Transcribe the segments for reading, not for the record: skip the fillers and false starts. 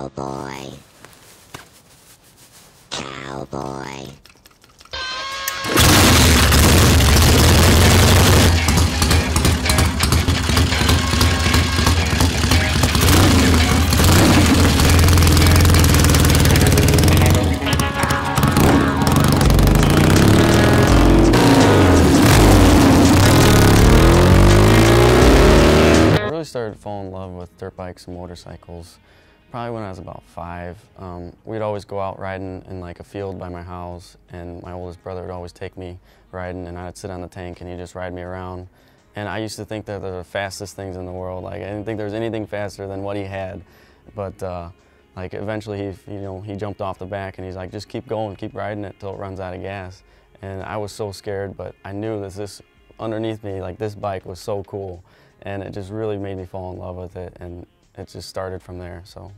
Cowboy. Cowboy. I started falling in love with dirt bikes and motorcycles probably when I was about 5. We'd always go out riding in like a field by my house, and my oldest brother would always take me riding, and I'd sit on the tank and he'd just ride me around. And I used to think that they're the fastest things in the world. Like, I didn't think there was anything faster than what he had. But like eventually he jumped off the back and he's like, just keep going, keep riding it till it runs out of gas. And I was so scared, but I knew that this underneath me, like this bike was so cool. And it just really made me fall in love with it, and it just started from there, so.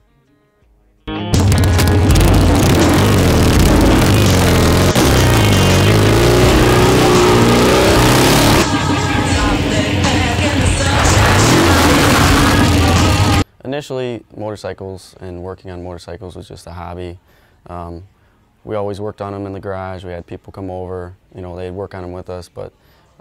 Initially, motorcycles and working on motorcycles was just a hobby. We always worked on them in the garage. We had people come over, they'd work on them with us, but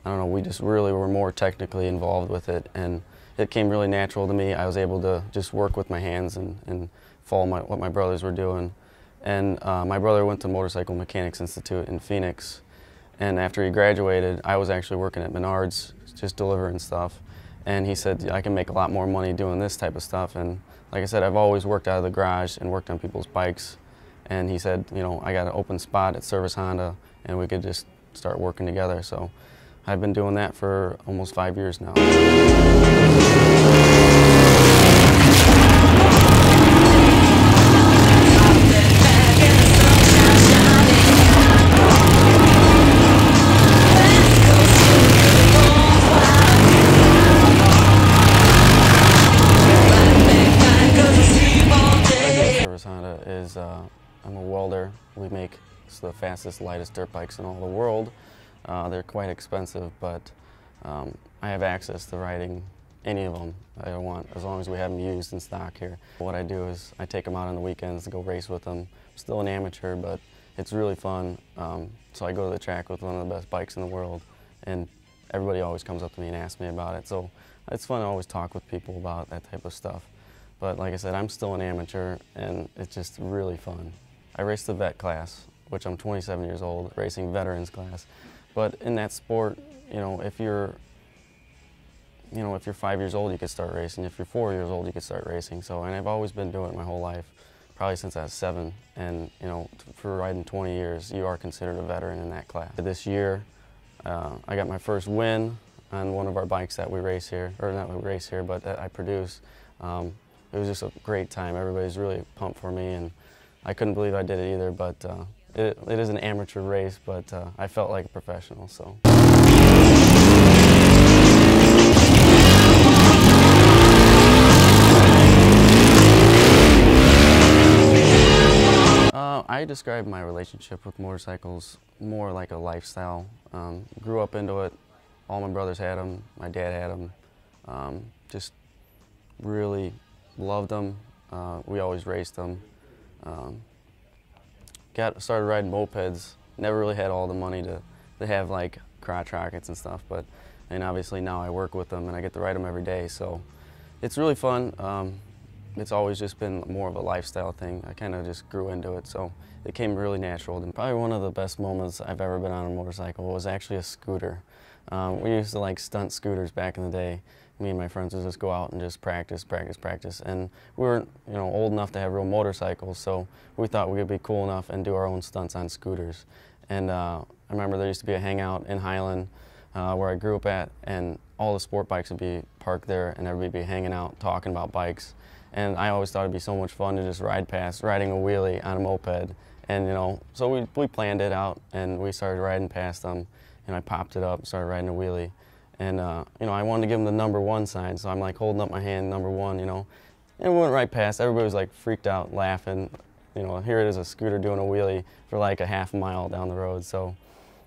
I don't know, we just really were more technically involved with it, and it came really natural to me. I was able to just work with my hands and follow what my brothers were doing. And my brother went to Motorcycle Mechanics Institute in Phoenix, and after he graduated, I was actually working at Menards, just delivering stuff. And he said, I can make a lot more money doing this type of stuff. And like I said, I've always worked out of the garage and worked on people's bikes. And he said, I got an open spot at Service Honda, and we could just start working together. So I've been doing that for almost 5 years now. Service Honda is, I'm a welder. We make the fastest, lightest dirt bikes in all the world. They're quite expensive, but I have access to riding any of them I want, as long as we have them used in stock here. What I do is I take them out on the weekends to go race with them. I'm still an amateur, but it's really fun. So I go to the track with one of the best bikes in the world, and everybody always comes up to me and asks me about it. So it's fun to always talk with people about that type of stuff. But like I said, I'm still an amateur, and it's just really fun. I race the vet class, which I'm 27 years old, racing veterans class. But in that sport, if you're 5 years old, you could start racing. If you're 4 years old, you could start racing. So, and I've always been doing it my whole life, probably since I was 7. And for riding 20 years, you are considered a veteran in that class. This year, I got my first win on one of our bikes that we race here, or not we race here, but that I produce. It was just a great time. Everybody's really pumped for me, and I couldn't believe I did it either. But it is an amateur race, but I felt like a professional. So. I describe my relationship with motorcycles more like a lifestyle. Grew up into it. All my brothers had them. My dad had them. Just really loved them. We always raced them. Started riding mopeds. Never really had all the money to have like crotch rockets and stuff, but obviously now I work with them and I get to ride them every day. So it's really fun. It's always just been more of a lifestyle thing. I kind of just grew into it, so it came really natural. And probably one of the best moments I've ever been on a motorcycle was actually a scooter. We used to like stunt scooters back in the day. Me and my friends would just go out and just practice. And we weren't, old enough to have real motorcycles, so we thought we could be cool enough and do our own stunts on scooters. And I remember there used to be a hangout in Highland where I grew up at, and all the sport bikes would be parked there, and everybody would be hanging out, talking about bikes. And I always thought it'd be so much fun to just ride past, riding a wheelie on a moped. And so we planned it out, and we started riding past them, and I popped it up, started riding a wheelie. And I wanted to give them the #1 sign, so I'm like holding up my hand, #1, and we went right past. Everybody was like freaked out, laughing. Here it is, a scooter doing a wheelie for like a half mile down the road. So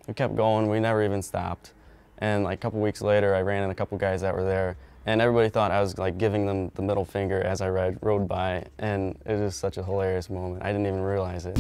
we kept going, we never even stopped. And like a couple weeks later, I ran into a couple guys that were there, and everybody thought I was like giving them the middle finger as I rode by, and it was such a hilarious moment. I didn't even realize it.